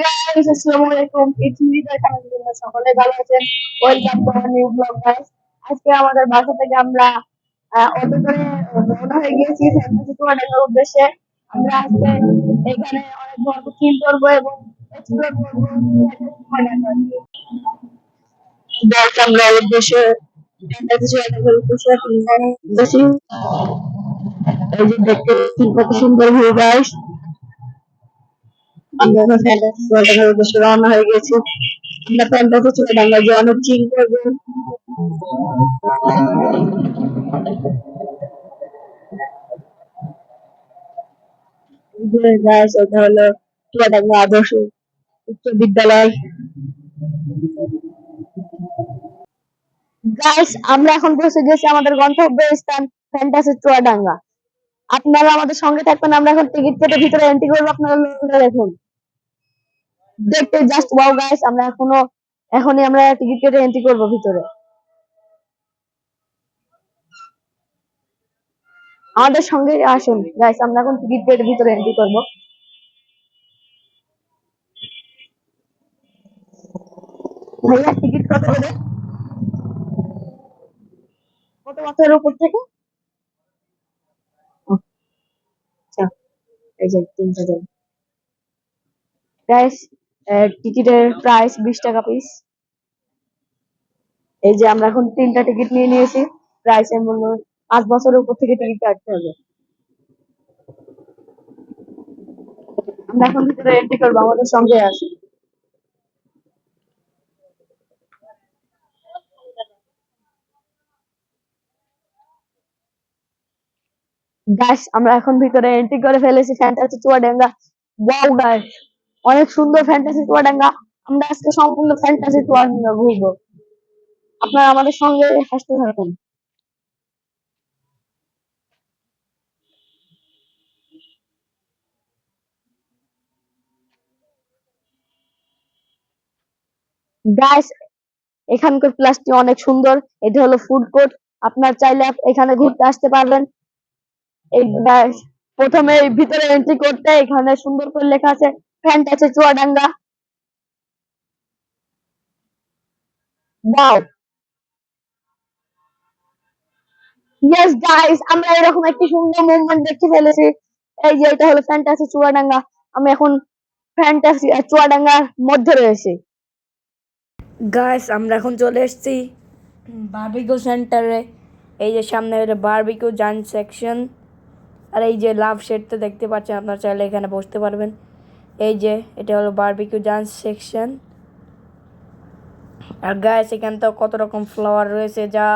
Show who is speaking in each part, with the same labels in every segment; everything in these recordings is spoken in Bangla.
Speaker 1: গাইস, আসসালামু আলাইকুম। পৃথিবীতে আপনারা সকলে ভালো আছেন। Welcome to our new blog guys. আজকে আমাদের বাসা থেকে আমরা অটো করে রওনা হয়ে গিয়েছি ফ্যান্টাসি টুর্নামেন্টের উদ্দেশ্যে। আমরা আজকে এখানে অনেক গল্প চিল করবো এবং এক্সপ্লোর করবো ফ্যান্টাসি টুর্নামেন্ট। গাইস, আমরা উদ্দেশ্যে ফ্যান্টাসি টুর্নামেন্টের উদ্দেশ্যে এখন রওনা হচ্ছি। এই যে দেখতে পাচ্ছেন কত সুন্দর ভিউ গাইস। আমরা এখন ফ্যান্টাসি টুর্নামেন্টের উদ্দেশ্যে রওনা হয়ে গেছি। আমরা ফ্যান্টাসি টুর্নামেন্টে যে অনেক চিল করবো। গাইস, এটা হলো চুয়াডাঙ্গা আদর্শ উচ্চ বিদ্যালয়। গাইস, আমরা এখন পৌঁছে গেছি আমাদের গন্তব্য স্থান ফ্যান্টাসি চুয়াডাঙ্গা। আপনারা আমাদের সঙ্গে থাকবেন। আমরা এখন টিকিট কেটে ভিতরে এন্ট্রি করবো। আপনারা দেখুন, দেখতে জাস্ট ওয়াও গাইস। আমরা এখনই আমরা টিকিট কেটে এন্ট্রি করবো ভিতরে। আমাদের সঙ্গে আসুন গাইস, আমরা এখন টিকিট কেটে ভিতরে এন্ট্রি করবো। ভাইয়া, টিকিট কত করে? কত বছরের উপর থেকে? আচ্ছা, এই যে 3,000 গাইস। টিকিটের প্রাইস 20 টাকা পিস। এই যে আমরা এখন 3টা টিকিট নিয়ে নিয়েছি। প্রাইসের মূল্য 5 বছরের উপর থেকে টিকিট কাটতে হবে। আমরা এখন ভিতরে এন্ট্রি করবো। আমাদের সঙ্গে আসুন গাইস। আমরা এখন ভিতরে এন্ট্রি করে ফেলেছি ফ্যান্টাসি চুয়াডাঙ্গা। ওয়াও গাইস, অনেক সুন্দর ফ্যান্টাসি চুয়াডাঙ্গা। আমরা আজকে সম্পূর্ণ ফ্যান্টাসি চুয়াডাঙ্গা ঘুরবো। আপনারা আমাদের সঙ্গে হাসতে থাকুন। গাইস, এখানকার প্লেসটি অনেক সুন্দর। এটা হলো ফুড কোর্ট। আপনার চাইলে এখানে ঘুরতে আসতে পারবেন। এই guys, প্রথমে এই ভিতরে এন্ট্রি করতে এখানে সুন্দর করে লেখা আছে fantasy Chuadanga. Wow, yes guys, আমরা এরকম একটি সুন্দর মুভমেন্ট দেখতে ফেলেছি। এই যে এটা হলো ফ্যান্টাসি চুয়াডাঙ্গা। আমি এখন ফ্যান্টাসি চুয়াডাঙ্গার মধ্যে রয়েছি। গাইস, আমরা এখন চলে এসেছি বারবিকিউ সেন্টারে। এই যে সামনে হলো বারবিকিউ জান সেকশন। আর এই যে লাভ শেডটা দেখতে পাচ্ছেন, আপনারা চাইলে এখানে বসতে পারবেন। এই যে এটা হলো বারবিকিউ জান সেকশন। আর গাইস, এখানে তো কত রকম ফ্লাওয়ার রয়েছে যা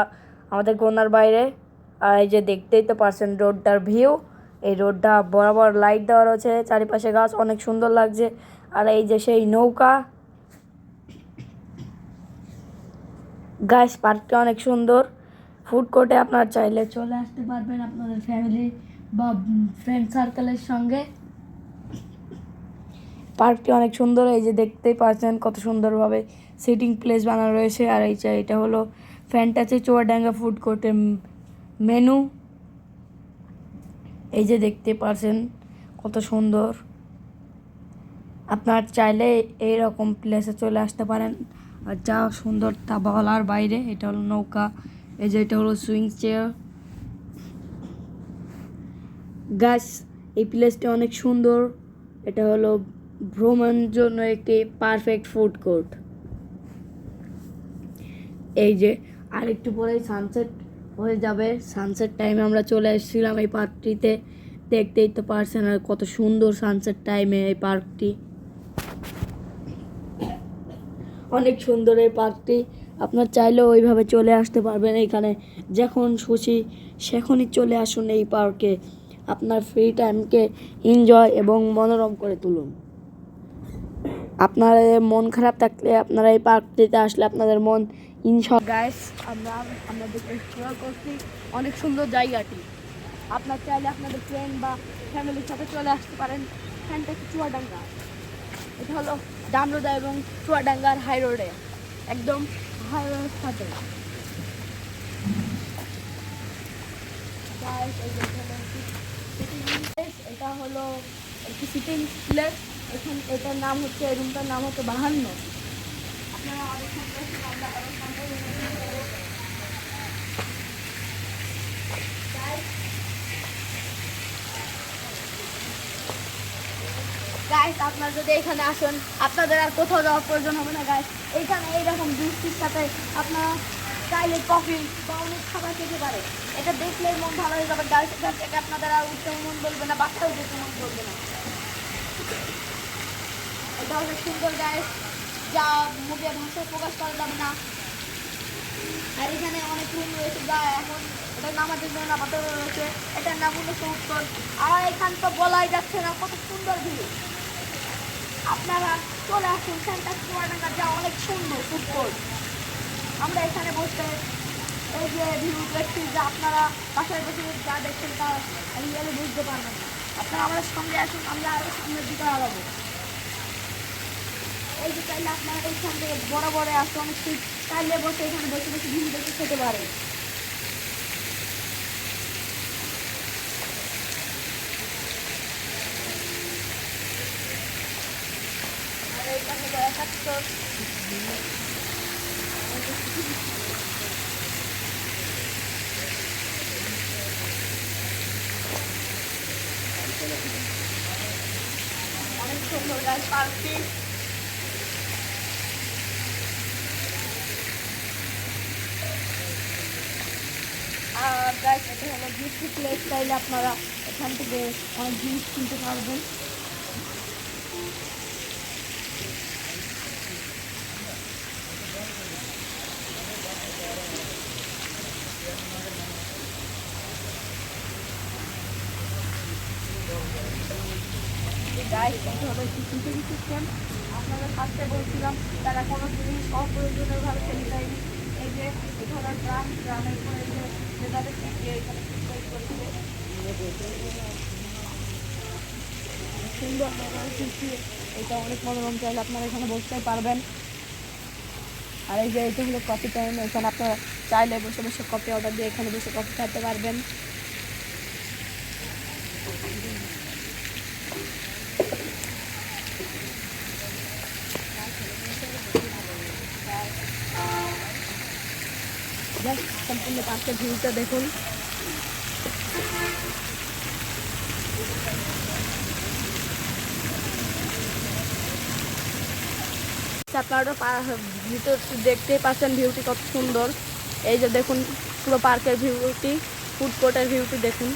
Speaker 1: আমাদের গোনার বাইরে। আর এই যে দেখতেই তো পারছেন রোডটার ভিউ। এই রোডটা বরাবর লাইট দেওয়া রয়েছে, চারিপাশে গাছ, অনেক সুন্দর লাগছে। আর এই যে সেই নৌকা। গাইস, পার্কটা অনেক সুন্দর। ফুড কোর্টে আপনারা চাইলে চলে আসতে পারবেন আপনাদের ফ্যামিলি বা ফ্রেন্ড সার্কেলের সঙ্গে। পার্কটি অনেক সুন্দর। এই যে দেখতেই পাচ্ছেন কত সুন্দরভাবে সিটিং প্লেস বানানো রয়েছে। আর এই যে এটা হলো ফ্যান্টাসি চুয়াডাঙ্গা ফুড কোর্টের মেনু। এই যে দেখতে পাচ্ছেন কত সুন্দর। আপনার চাইলে এইরকম প্লেসে চলে আসতে পারেন। আর যা সুন্দর তা বলার বাইরে। এটা হলো নৌকা। এই যে এটা হলো সুইং চেয়ার। গাছ, এই প্লেসটি অনেক সুন্দর। এটা হলো ভ্রমণের জন্য একটি পারফেক্ট ফুড কোর্ট। এই যে আর একটু পরেই সানসেট হয়ে যাবে। সানসেট টাইমে আমরা চলে এসেছিলাম এই পার্কটিতে। দেখতেই তো পারছেন আর কত সুন্দর সানসেট টাইমে এই পার্কটি। অনেক সুন্দর এই পার্কটি। আপনার চাইলেও ওইভাবে চলে আসতে পারবেন এখানে। যখন খুশি সেখনই চলে আসুন এই পার্কে। আপনার ফ্রি টাইমকে এনজয় এবং মনোরম করে তুলুন। আপনার মন খারাপ থাকলে আপনারা এই পার্কটিতে আসলে আপনাদের মন গাইস, আমরা এক্সপ্লোর করছি অনেক সুন্দর জায়গাটি। আপনার চাইলে আপনাদের ফ্রেন্ড বা ফ্যামিলির সাথে চলে আসতে পারেন ফ্যান্টাসি চুয়াডাঙ্গা। এটা হলো ডামরুদা এবং চুয়াডাঙ্গার হাই রোডে, একদম হাই রোডের সাথে। এটা হলো একটি সিটিং প্লেস। এখানে এটার নাম হচ্ছে, এই রুমটার নাম হচ্ছে 52। আপনারা আমাদের সাথে আসুন, আমরা আরো সামনে room এ যাবো। গাইস আপনারা যদি এখানে আসেন, আপনাদের আর কোথাও যাওয়ার প্রয়োজন হবে না গাইস। এইখানে এইরকম বৃষ্টির সাথে আপনারা চাইলে কফি বা অনেক খাবার খেতে পারে। এটা দেখলেই মন ভালো হয়ে যাবে গাইস। এখান থেকে আপনাদের আর উঠতে মন বলবে না, বাচ্চাও যেতে মন বলবে না। এটা অনেক সুন্দর গাইস, যা মুখে ভাষায় প্রকাশ করা যাবে না। আর এখানে অনেক রুম রয়েছে যা এখন এটা নামাজের জন্য আপাতত রয়েছে। এটার নাম হলো উত্তর। আর এখান তো বলাই যাচ্ছে না, কত সুন্দর ভিউ। আপনারা চলে আসুন সেন্টার চুয়াডাঙ্গা, যা অনেক সুন্দর উত্তর। আমরা এখানে বসে এই যে ভিউ দেখছি, যা আপনারা বাসায় বসে যা দেখছেন তা রিয়েলি বুঝতে পারবেন না। আপনারা আমাদের সঙ্গে আসুন, আমরা আরও সামনের দিকে আগাবো। এই যে চাইলে আপনারা এইখান থেকে বরাবরে আসলে অনেক শীত, চাইলে বসে এখানে বসে বসে ভিউ দেখে খেতে পারে। আর এই পাশে 71। অনেক সুন্দর গাছ পার্কটি। আর গাছ এটা হলো বিউটি প্লেস, চাইলে আপনারা এখান থেকে অনেক জিনিস কিনতে পারবেন। গাইস এটা হলো সিসিটিভি সিস্টেম। আপনাদের ফার্স্টে বলছিলাম তারা কোনো জিনিস অপ্রয়োজনীয়ভাবে ফেলে দেয়নি। এই যে এটা হলো ড্রাম, ড্রামের পরে যে যেভাবে এখানে করেছে সুন্দর সৃষ্টি। এটা অনেক মনোরম, চাইলে আপনারা এখানে বসতে পারবেন। আর এই যে এটা হলো কফি টাইম, এখানে আপনারা চাইলে বসে বসে কফি অর্ডার দিয়ে এখানে বসে কফি খেতে পারবেন। সম্পূর্ণ পার্কের ভিউটা দেখুন। আপনারা ভিতর দেখতেই পাচ্ছেন ভিউটি কত সুন্দর। এই যে দেখুন পুরো পার্কের ভিউটি, ফুড কোর্টের ভিউটি দেখুন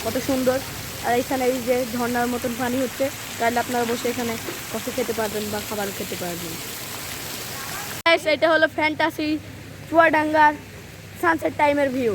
Speaker 1: কত সুন্দর। আর এখানে এই যে ঝর্ণার মতন পানি হচ্ছে, তাহলে আপনারা বসে এখানে কফি খেতে পারবেন বা খাবার খেতে পারবেন। এটা হলো ফ্যান্টাসি চুয়াডাঙ্গার সানসেট টাইমের ভিউ।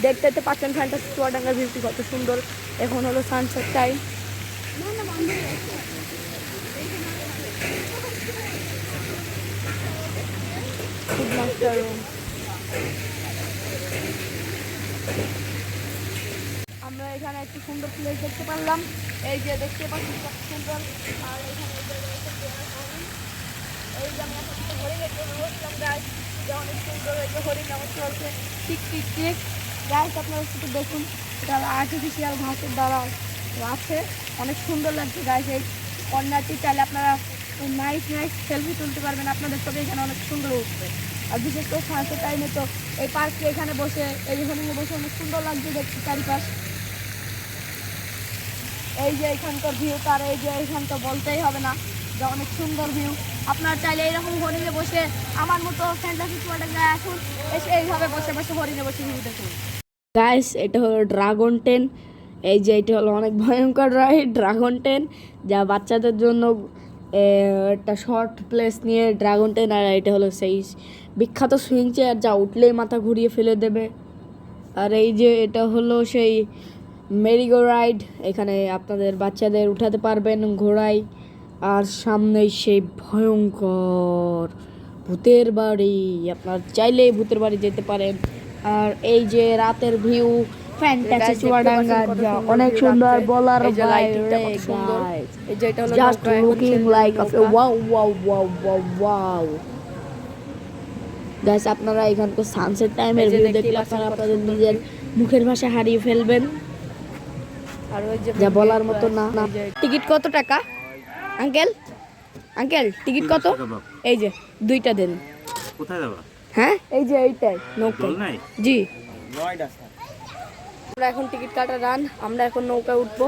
Speaker 1: দেখতে দেখতে পাচ্ছেন ফ্যান্টাসি চুয়াডাঙ্গার ভিউটি কত সুন্দর। এখন হলো sunset time. Food master room. আমরা এখানে একটি সুন্দর প্লেস দেখতে পারলাম। এই যে দেখতে পাচ্ছি কত সুন্দর। আর এখানে এই যে আমি এখন হরিণ বসলাম গাছ, যে অনেক সুন্দর। এই যে হরিণ আমার চলছে টিক টিক টিক। গাছ আপনারা একটু দেখুন, এটা আর্টিফিশিয়াল ঘাসের দ্বারা আছে, অনেক সুন্দর লাগছে গাছ। এই কর্নারটি চাইলে আপনারা নাইস নাইস সেলফি তুলতে পারবেন, আপনাদের ছবি এখানে অনেক সুন্দর উঠবে। আর বিশেষ করে সানসেট টাইমে তো এই পার্কে এখানে বসে এই হরিণে বসে অনেক সুন্দর লাগছে দেখছি চারিপাশ। এই যে এখানকার ভিউ, তার এই যে এখান তো বলতেই হবে না, যা অনেক সুন্দর ভিউ। আপনারা চাইলে এইরকম হরিণে বসে আমার মতো ফ্যান্টাসি চুয়াডাঙ্গায় আসুন, এসে এইভাবে বসে বসে হরিণে বসে ভিউ দেখুন। গাইস এটা হলো ড্রাগন টেন। এই যে এটা হলো অনেক ভয়ঙ্কর রাইড ড্রাগন টেন, যা বাচ্চাদের জন্য একটা শর্ট প্লেস নিয়ে ড্রাগন টেন। আর এটা হলো সেই বিখ্যাত সুইং চেয়ার, যা উঠলেই মাথা ঘুরিয়ে ফেলে দেবে। আর এই যে এটা হলো সেই মেরিগো রাইড, এখানে আপনাদের বাচ্চাদের উঠাতে পারবেন ঘোড়ায়। আর সামনে সেই ভয়ঙ্কর ভূতের বাড়ি, আপনার চাইলেই ভূতের বাড়ি যেতে পারেন। আর এই যে রাতের ভিউ,
Speaker 2: ফ্যান্টাসি চুয়াডাঙ্গা অনেক সুন্দর বলার বাইরে গাইস
Speaker 3: এই যে এটা হলো
Speaker 2: জাস্ট
Speaker 3: নৌকা, এখন
Speaker 2: লুকিং
Speaker 3: ছেড়ে
Speaker 2: লাইক
Speaker 3: দিলাম
Speaker 2: আ
Speaker 3: নৌকা।
Speaker 2: Wow wow wow wow wow guys আপনারা এখানকার সানসেট টাইমের
Speaker 3: এই যে
Speaker 2: ভিউ
Speaker 3: দেখতেই
Speaker 2: দেখলে
Speaker 3: পাচ্ছেন
Speaker 2: আপনারা
Speaker 3: কত
Speaker 2: আপনাদের
Speaker 3: সুন্দর
Speaker 2: নিজের মুখের ভাষা হারিয়ে ফেলবেন
Speaker 3: আর ওই যে
Speaker 2: যা বলার মতো না না
Speaker 3: টিকিট কত টাকা আঙ্কেল? আঙ্কেল টিকিট কত? এই যে 2টা দেন।
Speaker 4: কোথায় যাবা?
Speaker 3: হ্যাঁ এই যে এইটাই নৌকা।
Speaker 4: দোলনায়?
Speaker 3: জি আমরা এখন টিকিট কাটা রান, আমরা এখন নৌকায় উঠবো।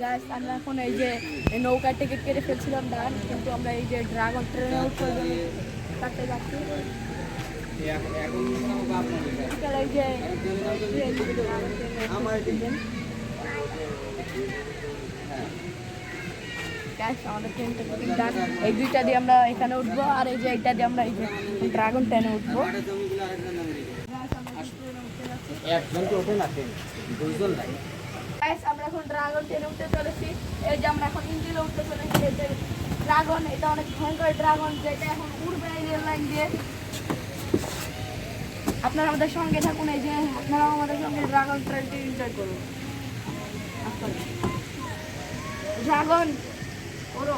Speaker 3: গাইস আমরা এখন এই যে এই নৌকার টিকিট কেটে ফেলছিলাম ডান, কিন্তু আমরা এই যে ড্রাগন ট্রেনে উঠবো কাটতে যাচ্ছি। এই যে গাইস আমাদের ট্রেনটা টিকিট ডান, এই 2টা দিয়ে আমরা এখানে উঠবো, আর এই যে এইটা দিয়ে আমরা এই যে ড্রাগন ট্রেনে উঠবো। গাইস আমরা এখন ড্রাগন ট্রেনে উঠতে চলেছি। এই যে আমরা এখন ইঞ্জিনে উঠতে চলেছি। এই যে ড্রাগন, এটা অনেক ভয়ঙ্কর ড্রাগন, যেটা এখন উড়বে এই রেল লাইন দিয়ে। আপনারা আমাদের সঙ্গে থাকুন, এই যে আপনারা আমাদের সঙ্গে ড্রাগন ট্রেনটি এনজয় করুন। ড্রাগন ওরো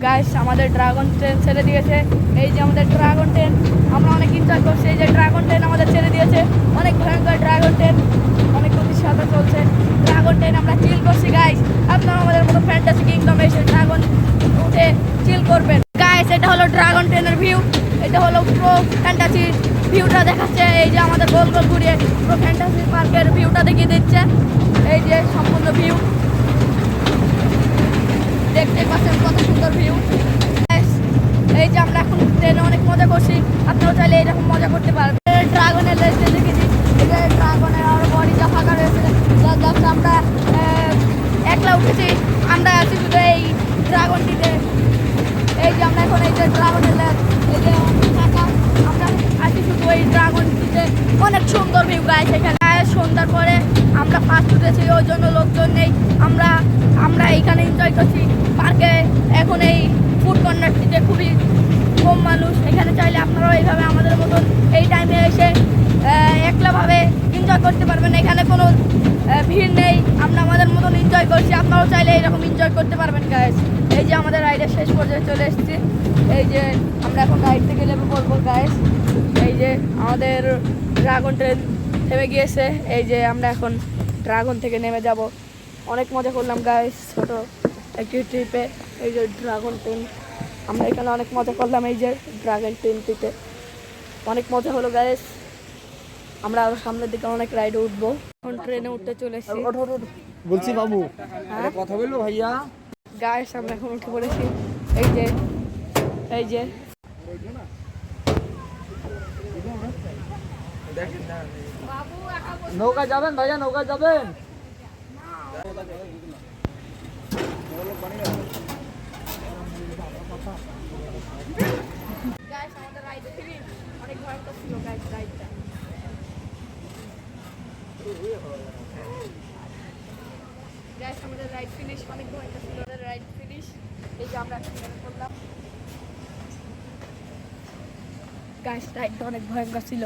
Speaker 3: গাইস আমাদের ড্রাগন ট্রেন ছেড়ে দিয়েছে। এই যে আমাদের ড্রাগন ট্রেন, আমরা অনেক এনজয় করছি। এই যে ড্রাগন ট্রেন আমাদের ছেড়ে দিয়েছে, অনেক ভয়ঙ্কর ড্রাগন ট্রেন, অনেক গতির সাথে চলছে ড্রাগন ট্রেন। আমরা চিল করছি গাইস, আপনারা আমাদের মতো ফ্যান্টাসি কিংডমে এসে ড্রাগন উঠে চিল করবেন। গাইস এটা হলো ড্রাগন ট্রেনের ভিউ, এটা হলো প্রো ফ্যান্টাসি ভিউটা দেখাচ্ছে। এই যে আমাদের গোল গোল ঘুরিয়ে প্রো ফ্যান্টাসি পার্কের ভিউটা দেখিয়ে দিচ্ছে। এই যে সম্পূর্ণ ভিউ দেখতে পাচ্ছেন, কত সুন্দর ভিউ। এই যে আমরা এখন ট্রেনে অনেক মজা করছি, আপনারাও চাইলে এরকম মজা করতে পারবেন। ড্রাগনের লেজে দেখেছি, এই যে ড্রাগনের আরো বডিটা ফাঁকা রয়েছে, জাস্ট আমরা একলা উঠেছি, আমরা আছি শুধু এই ড্রাগনটিতে। এই যে আমরা এখন এই যে ড্রাগনের লেজ, এই যে ফাঁকা, আমরা আছি শুধু এই ড্রাগনটিতে। অনেক সুন্দর ভিউ গাইস এখানে। সন্ধ্যার পরে আমরা ফার্স্ট উঠেছি, ওই জন্য লোকজন নেই। আমরা এইখানে এনজয় করছি পার্কে। এখন এই ফুড কর্নারটিতে খুবই কম মানুষ। এখানে চাইলে আপনারাও এইভাবে আমাদের মতন এই টাইমে এসে একলাভাবে এনজয় করতে পারবেন। এখানে কোনো ভিড় নেই, আমরা আমাদের মতন এনজয় করছি, আপনারাও চাইলে এইরকম এনজয় করতে পারবেন গাইস। এই যে আমাদের রাইডের শেষ পর্যায়ে চলে এসেছি। এই যে আমরা এখন রাইড থেকে নেমে পড়বো গাইস। এই যে আমাদের ড্রাগন ট্রেন থেমে গিয়েছে। এই যে আমরা এখন ড্রাগন থেকে নেমে যাব। অনেক মজা করলাম গাইস ছোট একটি ট্রিপে। এই যে ড্রাগন ট্রেন, আমরা এখানে অনেক মজা করলাম এই যে ড্রাগন ট্রেনটিতে, অনেক মজা হলো গাইস। আমরা আরো সামনের দিকে অনেক রাইডে উঠবো। এখন ট্রেনে উঠতে চলেছি
Speaker 5: বলছি বাবু
Speaker 3: হ্যাঁ
Speaker 5: কথা বলবো ভাইয়া।
Speaker 3: গাইস আমরা এখন উঠে পড়েছি। এই যে এই যে
Speaker 5: নৌকা যাবেন ভাইয়া, নৌকা যাবেন?
Speaker 3: গাইস আমাদের রাইডে থেকে অনেক ভয়ঙ্কর ছিল গাইস রাইডটা। গাইস আমাদের রাইড ফিনিশ, অনেক ভয়ঙ্কর ছিল আমাদের রাইড ফিনিশ। এই যে আমরা এখন নেমে পড়লাম গাইস, রাইডটা অনেক ভয়ঙ্কর ছিল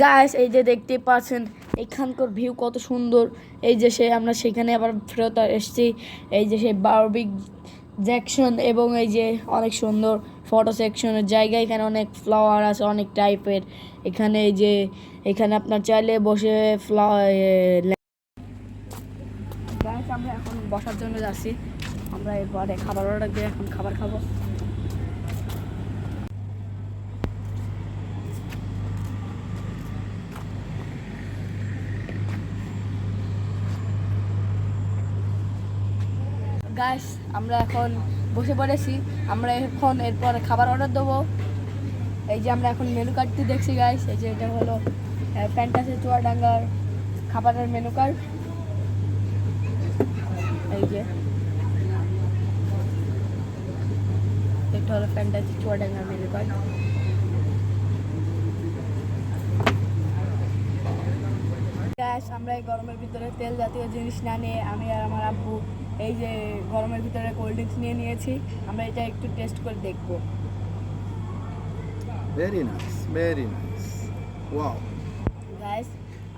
Speaker 3: গাইস। এই যে দেখতে পাচ্ছেন এখানকার ভিউ কত সুন্দর। এই যে আমরা সেখানে আবার ফেরত এসেছি। এই যে সেই বারবিক জ্যাকশন, এবং এই যে অনেক সুন্দর ফটো সেকশনের জায়গা। এখানে অনেক ফ্লাওয়ার আছে অনেক টাইপের। এখানে এই যে এখানে আপনার চাইলে বসে গাইস আমরা এখন বসার জন্য যাচ্ছি। আমরা এরপরে খাবার অর্ডার দিয়ে এখন খাবার খাবো। গাইস আমরা এখন বসে পড়েছি, আমরা এখন এরপর খাবার অর্ডার দেবো। এই যে আমরা এখন মেনু কার্ডটি দেখছি গাইস। এই যে এটা হলো ফ্যান্টাসি চুয়াডাঙ্গার খাবারের মেনু কার্ড। এই যে এটা হলো ফ্যান্টাসি চুয়াডাঙ্গার মেনু কার্ড। গ্যাস আমরা এই গরমের ভিতরে তেল জাতীয় জিনিস না নিয়ে আমি আর আমার আব্বু এই যে গরমের ভিতরে কোল্ড ড্রিঙ্কস নিয়ে নিয়েছি। আমরা এটা একটু টেস্ট করে দেখবো।
Speaker 5: Very nice, very nice.
Speaker 4: Wow
Speaker 3: guys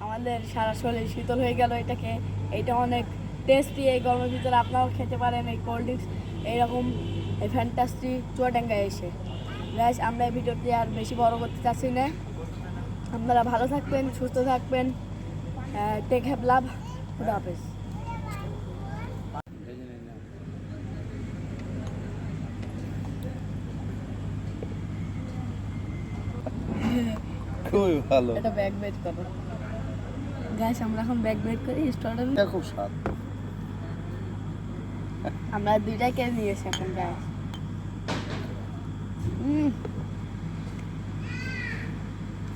Speaker 3: আমাদের সারা শরীর শীতল হয়ে গেল এটাকে। এটা অনেক টেস্টি, এই গরমের ভিতরে আপনারাও খেতে পারেন এই কোল্ড ড্রিঙ্কস এইরকম এই ফ্যান্টাস্টি চুয়াডাঙ্গায় এসে। গাইস আমরা এই ভিডিওটি আর বেশি বড় করতে চাচ্ছি না, আপনারা ভালো থাকবেন, সুস্থ থাকবেন, টেক হ্যাভ লাভ, খুদা হাফেজ।
Speaker 4: খুবই ভালো,
Speaker 3: এটা ব্যাক বেট করো গাইস, আমরা এখন ব্যাক বেট করি স্ট্রবেরি।
Speaker 4: এটা খুব স্বাদ।
Speaker 3: আমরা দুইটাই কিনে নিয়েছি এখন গাইস।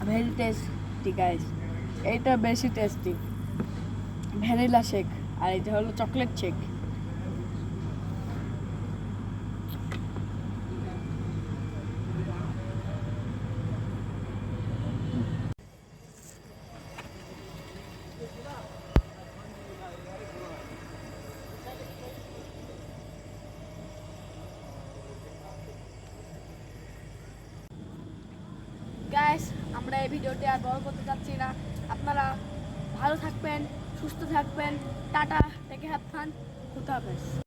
Speaker 3: ভেরি টেস্টি গাইস, এইটা বেশি টেস্টি, ভ্যানিলা শেক আর এটা হলো চকলেট শেক। গাইস আমরা এই ভিডিওটি আর বড় করতে চাচ্ছি না, আপনারা ভালো থাকবেন, সুস্থ থাকবেন, টাটা, টেক হ্যাভ ফান, খুদা হাফেজ।